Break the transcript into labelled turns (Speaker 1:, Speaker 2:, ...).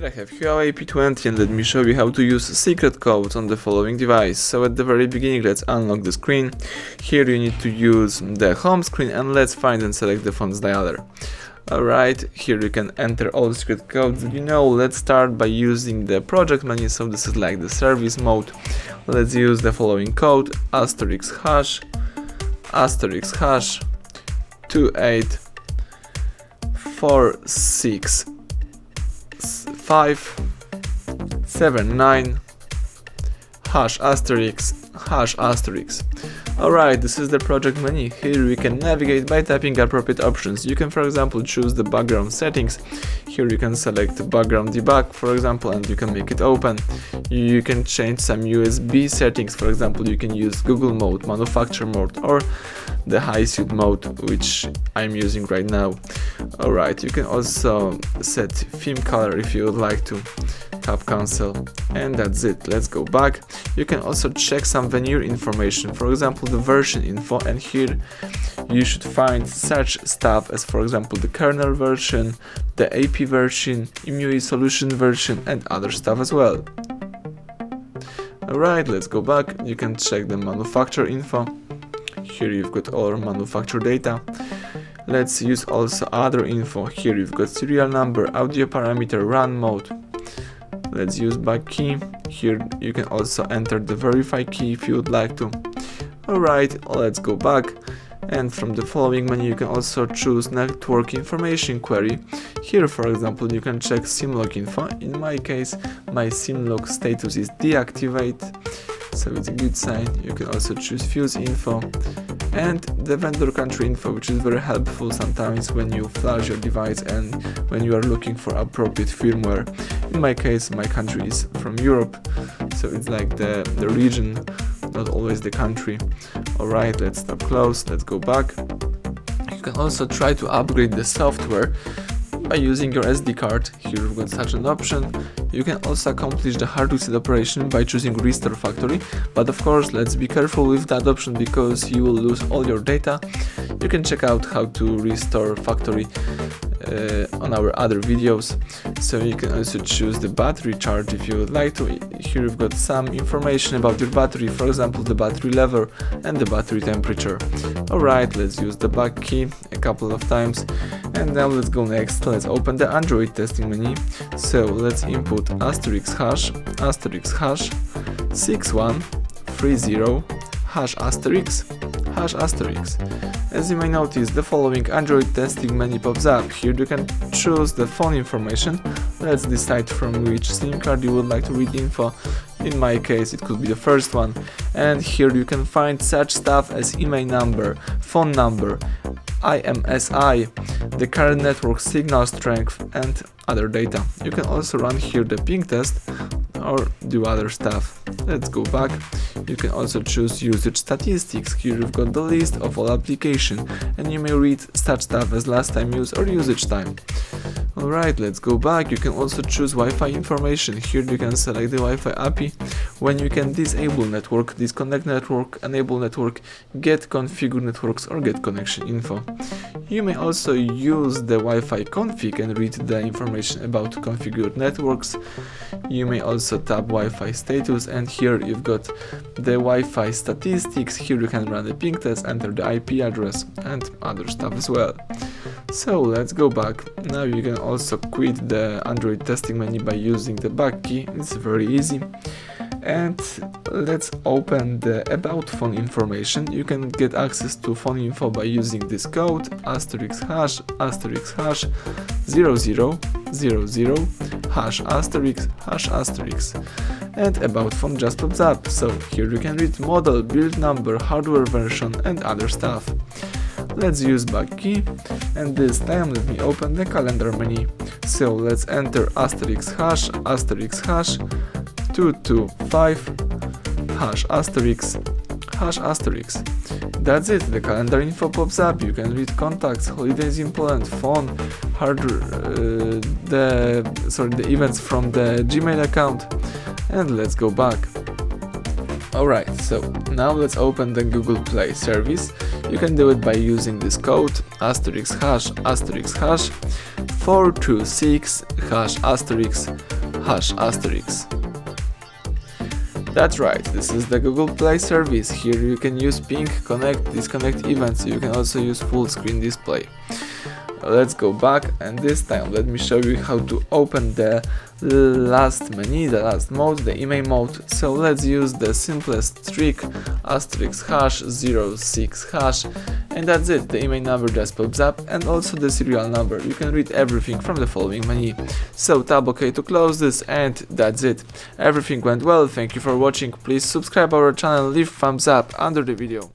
Speaker 1: Here I have HUAWEI P20 and let me show you how to use secret codes on the following device. So at the very beginning, let's unlock the screen. Here you need to use the home screen and let's find and select the phone's dialer. Alright, here you can enter all the secret codes that you know. Let's start by using the project menu, so this is like the service mode. Let's use the following code, asterisk hash 2846579 hash asterisk. Alright, this is the project menu. Here we can navigate by tapping appropriate options. You can, for example, choose the background settings. Here you can select background debug, for example, and you can make it open. You can change some USB settings. For example, you can use Google mode, manufacturer mode, or the high suite mode, which I'm using right now. Alright, you can also set theme color if you would like to. Tap cancel, and that's it. Let's go back. You can also check some veneer information, for example the version info, and here you should find such stuff as, for example, the kernel version, the AP version, EMUI solution version, and other stuff as well. Alright, let's go back. You can check the manufacturer info. Here you've got all manufacturer data. Let's use also other info. Here you've got serial number, audio parameter, run mode. Let's use back key. Here you can also enter the verify key if you would like to. Alright, let's go back, and from the following menu you can also choose network information query. Here, for example, you can check SIM-log info. In my case, my SIM-log status is deactivate, so it's a good sign. You can also choose fuse info and the vendor country info, which is very helpful sometimes when you flash your device and when you are looking for appropriate firmware. In my case, my country is from Europe, so it's like the region, not always the country. Alright, let's stop close, let's go back. You can also try to upgrade the software by using your SD card. Here we've got such an option. You can also accomplish the hard reset operation by choosing restore factory, but of course let's be careful with that option because you will lose all your data. You can check out how to restore factory on our other videos. So you can also choose the battery charge if you would like to. Here you've got some information about your battery, for example the battery level and the battery temperature. Alright, let's use the back key a couple of times, and now let's go next. Let's open the Android testing menu. So let's input asterisk hash 6130 hash asterisk. As you may notice, the following Android testing menu pops up. Here you can choose the phone information. Let's decide from which SIM card you would like to read info. In my case, it could be the first one. And here you can find such stuff as email number, phone number, IMSI, the current network signal strength, and other data. You can also run here the ping test or do other stuff. Let's go back. You can also choose usage statistics. Here you've got the list of all applications, and you may read such stuff as last time used or usage time. Alright, let's go back. You can also choose Wi-Fi information. Here you can select the Wi-Fi API, when you can disable network, disconnect network, enable network, get configured networks, or get connection info. You may also use the Wi-Fi config and read the information about configured networks. You may also tap Wi-Fi status, and here you've got the Wi-Fi statistics. Here you can run the ping test, enter the IP address, and other stuff as well. So let's go back. Now you can also quit the Android testing menu by using the back key. It's very easy. And let's open the About Phone Information. You can get access to phone info by using this code asterisk hash 0000 hash asterisk, and About Phone just pops up. So here you can read model, build number, hardware version, and other stuff. Let's use back key, and this time let me open the calendar menu. So let's enter asterisk hash 225 hash asterisk. That's it, the calendar info pops up. You can read contacts, holidays in Poland, phone, the events from the Gmail account, and let's go back. Alright, so now let's open the Google Play service. You can do it by using this code asterisk hash 426 hash asterisk hash asterisk. That's right, this is the Google Play service. Here you can use ping, connect, disconnect events. You can also use full screen display. Let's go back, and this time let me show you how to open the last menu, the last mode, the email mode. So let's use the simplest trick, asterisk hash 06 hash, and that's it. The email number just pops up, and also the serial number. You can read everything from the following menu. So tab OK to close this, and that's it. Everything went well. Thank you for watching. Please subscribe our channel, leave thumbs up under the video.